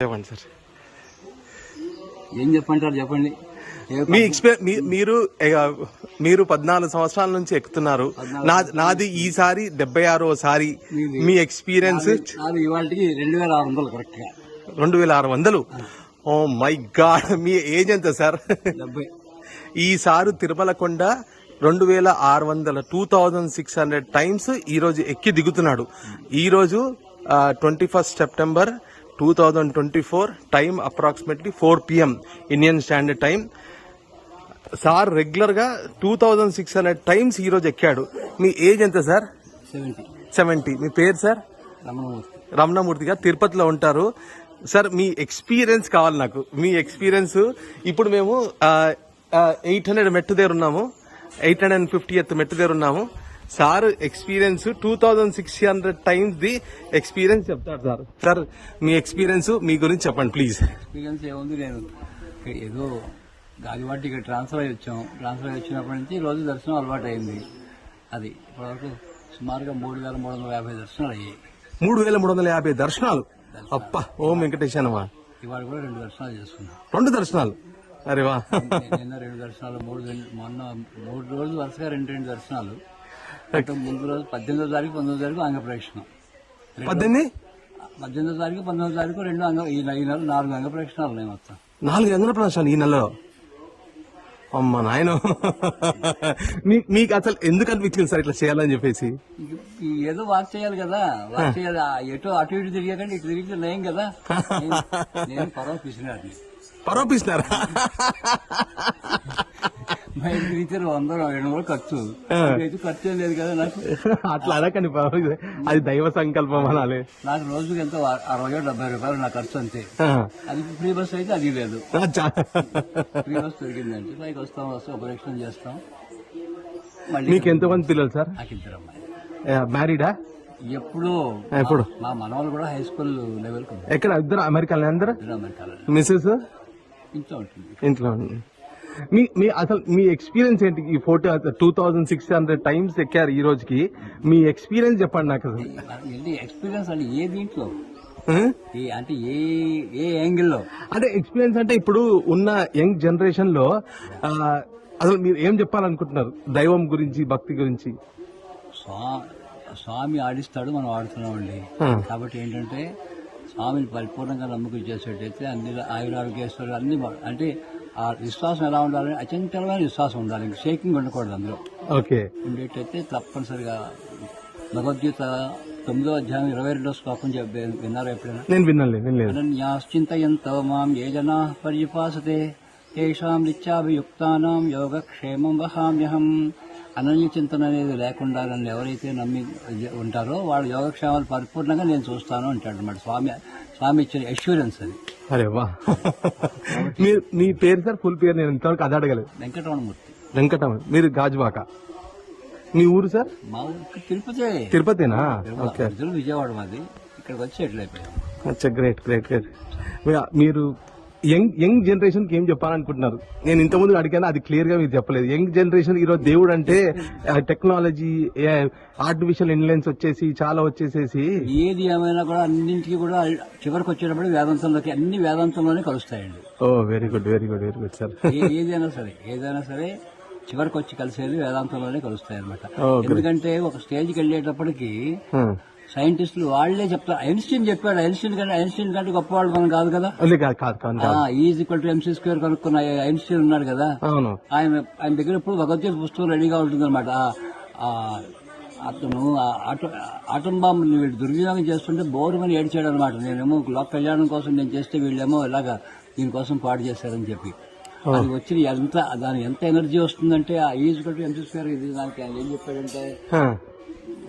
చెప్పండి సార్. ఏం చెప్పంటారు చెప్పండి. మీ మీరు 14 సంవత్సరాల నుంచి ఎక్కుతున్నారు. నాది ఈసారి 76 మీ ఎక్స్పీరియన్స్. ఇవాళకి 2600 కరెక్ట్ గా 2600. ఓ మై గాడ్, మీ ఏజ్ ఎంత సార్? 70. ఈసారి తిరుమల కొండ 2600 2600 టైమ్స్ ఈ రోజు ఎక్కి దిగుతున్నాడు. ఈ రోజు 21 September 2024, time approximately 4 PM Indian standard time. Sir regular గా 2600 టైమ్స్ ఈ రోజు ఎక్కాడు. మీ ఏజ్ ఎంత సార్? 70. మీ పేరు సార్? రమణమూర్తి గారు, తిరుపతిలో ఉంటారు. సార్ మీ ఎక్స్పీరియన్స్ కావాలి నాకు. మీ ఎక్స్పీరియన్స్. ఇప్పుడు మేము 800 మెట్టు దగ్గర ఉన్నాము, 850th మెట్టు దగ్గర ఉన్నాము. Sir experience 2600 times the experience చెప్తారు సార్. సార్ మీ ఎక్స్పీరియన్స్, మీ గురించి చెప్పండి ప్లీజ్. ఎక్స్పీరియన్స్ ఏముంది, నేను ఏదో గాలివాటి ఇక్కడ ట్రాన్స్ఫర్ అయ్యి వచ్చాం. ట్రాన్స్ఫర్ అయ్యి వచ్చినప్పటి నుంచి రోజు దర్శనం అలవాటు అయింది. అది ఇప్పటివరకు సుమారుగా 3350 దర్శనాలు అయ్యాయి. 3350 దర్శనాలు. అప్ప ఓం వెంకటేశనమా. ఇవాళ కూడా 2 దర్శనాలు చేసుకున్నాం. 2 దర్శనాలు. అరే వా. నిన్న 2 దర్శనాలు, మొన్న 3 రోజులు వరుసగా 2 దర్శనాలు. ముందు రోజు 18వ తారీఖు 19వ తారీఖు అంగప్రదక్షిణం. 18వ తారీఖు 19వ తారీఖు 2 ఈ నెల 4 అంగప్రదక్షిణాలు ఉన్నాయి. మొత్తం 4 అంగప్రదక్షిణాలు ఈ నెలలో. అమ్మ నాయన, మీకు అసలు ఎందుకు అనిపించింది సార్ ఇట్లా చేయాలని చెప్పేసి? ఏదో వాక్ చేయాలి కదా, వాక్ చేయాలి. ఎటు అటు ఇటు తిరిగాకండి, ఇటు తిరిగితే లేం కదా. నేను పరోపిస్తున్నారా? బయట తిరిగితే 100-200 ఖర్చు. ఖర్చు ఏం లేదు కదా నాకు. అట్లా అనకండి, అది దైవ సంకల్పం అనాలి. నాకు రోజుకి ఎంతో 60-70 రూపాయలు నా ఖర్చు అంతే. అది ఫ్రీ బస్ అయితే అది లేదు. ఫ్రీ బస్ దొరికిందంటే పైకి వస్తాం ఉపరక్షణ చేస్తాం. మళ్ళీ మీకు ఎంతమంది పిల్లలు సార్? నాకు 2 అమ్మాయి. మ్యారీడా? ఎప్పుడు మా మనవాళ్ళు కూడా హై స్కూల్ లెవెల్. ఎక్కడ? 2 అమెరికాలో. అందరూ అమెరికాలో. మిస్సెస్ ఇంట్లో ఉంటుంది. ఇంట్లో. మీ అసలు మీ ఎక్స్పీరియన్స్ ఏంటి? ఈ 2600 టైమ్స్ ఎక్కారు ఈ రోజుకి. మీ ఎక్స్పీరియన్స్ చెప్పండి నాకు. అసలు ఎక్స్పీరియన్స్ అంటే ఏ దీంట్లో అంటే ఏ యాంగిల్లో అంటే ఎక్స్పీరియన్స్ అంటే ఇప్పుడు ఉన్న యంగ్ జనరేషన్ లో అసలు మీరు ఏం చెప్పాలనుకుంటున్నారు దైవం గురించి, భక్తి గురించి? స్వామి ఆడిస్తాడు, మనం ఆడుతున్నామండి. కాబట్టి ఏంటంటే స్వామిని పరిపూర్ణంగా నమ్మకం చేసేటైతే అన్ని ఆయురారోగ్యేశ్వరులు అన్ని అంటే ఆ విశ్వాసం ఎలా ఉండాలని అచంచలమైన విశ్వాసం ఉండాలి. షేకింగ్ ఉండకూడదు. అందులో ఉండేటైతే తప్పనిసరిగా భగవద్గీత 9వ అధ్యాయం 22వ శ్లోకం విన్నారా ఎప్పుడైనా? నేను వినలేదు. అనన్యాశ్చింతయంతో మాం ఏ జనా పర్యుపాసతే తేషాం నిత్యాభియుక్తానాం యోగక్షేమం వహామ్యహం. అనన్య చింతన అనేది లేకుండా నన్ను ఎవరైతే నమ్మి ఉంటారో వాళ్ళ యోగక్షేమాలు పరిపూర్ణంగా నేను చూస్తాను అంటాడు అన్నమాట. స్వామి ఇచ్చిన అష్యూరెన్స్ అది. అరే వా. మీ పేరు సార్? ఫుల్ పేరు నేను ఇంతవరకు అది అడగలేదు. వెంకటరమణమూర్తి. మీరు గాజువాక. మీ ఊరు సార్? మా ఊరు తిరుపతినా? విజయవాడ మాది. ఇక్కడికి వచ్చి ఎట్లా అయిపోయాం. అచ్చా, గ్రేట్ గ్రేట్ గ్రేట్. మీరు యంగ్ జనరేషన్ కి ఏం చెప్పాలనుకుంటున్నారు? నేను ఇంతకుముందు అడిగాను, అది క్లియర్ గా మీరు చెప్పలేదు. యంగ్ జనరేషన్ ఈరోజు దేవుడు అంటే టెక్నాలజీ, ఆర్టిఫిషియల్ ఇంటెలిజెన్స్ వచ్చేసి చాలా వచ్చేసేసి ఏది ఏమైనా కూడా అన్నింటికి కూడా చివరికి వచ్చేటప్పుడు వేదాంతంలోకి అన్ని వేదాంతంలోనే కలుస్తాయండి. ఓ very good very good very good sir. ఏదైనా సరే చివరికి వచ్చి కలిసేది వేదాంతంలోనే కలుస్తాయి అనమాట. ఎందుకంటే ఒక స్టేజ్కి వెళ్ళేటప్పటికి సైంటిస్టులు వాళ్లే చెప్తారు. ఐన్స్టీన్ చెప్పాడు. ఐన్స్టీన్ కంటే గొప్పవాళ్ళు మనం కాదు కదా. E=mc² కనుక్కున్న ఐన్స్టీన్ ఉన్నాడు కదా. ఆయన దగ్గర ఇప్పుడు భగవద్గీత పుస్తకం రెడీగా ఉంటుంది అనమాట. అతను ఆటం బాంబు వీళ్ళు దుర్వినియోగం చేస్తుంటే బోరుమని ఏడ్చాడు అనమాట. నేనేమో లోక కళ్యాణం కోసం నేను చేస్తే వీళ్ళేమో ఇలాగా దీనికోసం పాడు చేశారని చెప్పి. అది వచ్చి దాని ఎంత ఎనర్జీ వస్తుందంటే ఆ E=mc². ఇది దానికి ఆయన ఏం చెప్పాడంటే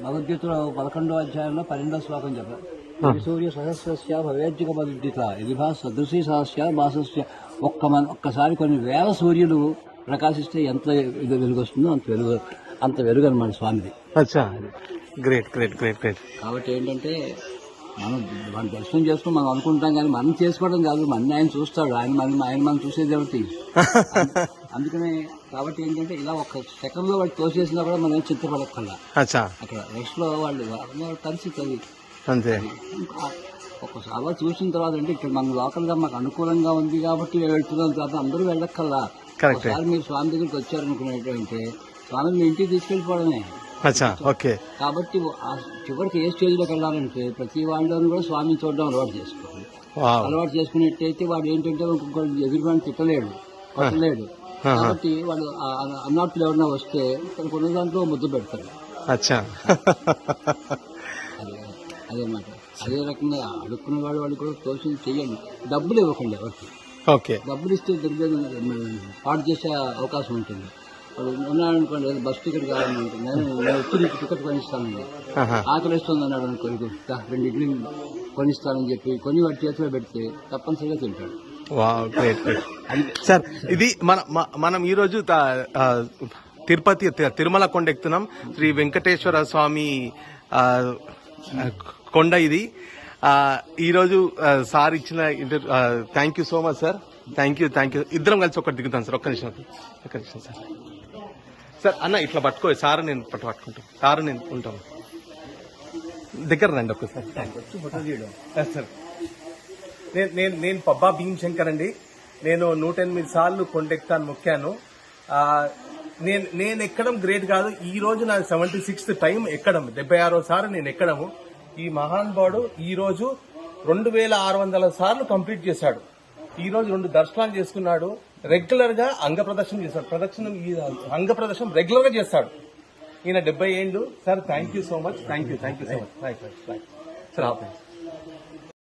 భగవద్గీతలో 11వ అధ్యాయంలో 12వ శ్లోకం చెప్పారు. సూర్య సహస్రస్య భవేజ్జిక పద్ధతిత ఇది సదృశీ సహస్య భాసస్య. ఒక్కసారి కొన్ని వేల సూర్యులు ప్రకాశిస్తే ఎంత వెలుగు వస్తుందో అంత వెలుగు అనమాట స్వామిది. Great great great great. కాబట్టి ఏంటంటే మనం దర్శనం చేసుకుని మనం అనుకుంటాం, కానీ మనం చేసుకోవడం కాదు. మన ఆయన చూస్తాడు. ఆయన మనం చూసేది ఎవరికి. అందుకనే కాబట్టి ఏంటంటే ఇలా ఒక సెకండ్ లో వాడు తోసేసినా కూడా మనం చింతపడక్కల్లా. అక్కడ నెక్స్ట్ లో వాళ్ళు పరిస్థితి అది. ఒకసారి చూసిన తర్వాత అంటే ఇక్కడ మన లోకల్ గా మాకు అనుకూలంగా ఉంది కాబట్టి వెళ్తున్నాం తర్వాత అందరూ వెళ్ళక్కల్లా. కరెక్ట్. ఒకసారి మీరు స్వామి దగ్గరికి వచ్చారనుకునేటంటే స్వామి మీ ఇంటికి తీసుకెళ్లిపోవడమే. అచ్చా, ఓకే. కాబట్టి ఆ చివరికి ఏ స్టేజ్ లోకి వెళ్ళాలంటే ప్రతి వాళ్ళని కూడా స్వామిని చూడడం అలవాటు చేసుకోవాలి. వావ్. అలవాటు చేసుకున్నట్టయితే వాడు ఏంటంటే ఇంకొకరు ఎదురుగాని తిట్టలేడు, కొట్టలేడు. కాబట్టి వాడు అన్నట్లు ఎవరన్నా వస్తే తనకు ఉన్న దాంట్లో ముద్దు పెడతారు. అచ్చా. అదేమాట. అదే రకంగా అడుక్కున్న వాళ్ళు కూడా తోచింది చెయ్యండి. డబ్బులు ఇవ్వకండి ఎవరికి. ఓకే. డబ్బులు ఇస్తే పాటు చేసే అవకాశం ఉంటుంది. వాడు ఉన్నాడనుకోండి, బస్ టికెట్ కావాలనుకోండి, నేను వచ్చి నీకు టికెట్ కొనిస్తానండి, ఆకలిస్తుంది అన్నాడు అనుకో, 2 ఇడ్లీ కొనిస్తానని చెప్పి కొని వాడి చేతిలో పెడితే తప్పనిసరిగా తింటాడు. Wow, great great. సార్, ఇది మనం ఈరోజు తిరుపతి తిరుమల కొండ ఎక్కుతున్నాం. శ్రీ వెంకటేశ్వర స్వామి కొండ ఇది. ఈరోజు సార్ ఇచ్చిన thank you so much sir. Thank you. ఇద్దరం కలిసి ఒకటి దిగుతాం సార్. ఒక్క నిమిషం సార్. సార్ అన్న ఇట్లా పట్టుకో, సార్ నేను పట్టుకుంటాం, సార్ నేను ఉంటాం. దగ్గర రండి ఒక్కసారి సార్. నేను పబ్బా భీమశంకర్ అండి. నేను 108 సార్లు కొండెక్తాను, మొక్కాను. నేను ఎక్కడం గ్రేట్ కాదు. ఈ రోజు నా 76th టైం ఎక్కడం, 76వ సారి నేను ఎక్కడము. ఈ మహానుభావుడు ఈ రోజు 2600 సార్లు కంప్లీట్ చేశాడు. ఈ రోజు 2 దర్శనాలు చేసుకున్నాడు. రెగ్యులర్ గా అంగ ప్రదర్శన చేశాడు. అంగ ప్రదర్శనం రెగ్యులర్ గా చేస్తాడు. ఈయన 70 ఏళ్ళు. Sir thank you so much. Thank you so much. Sir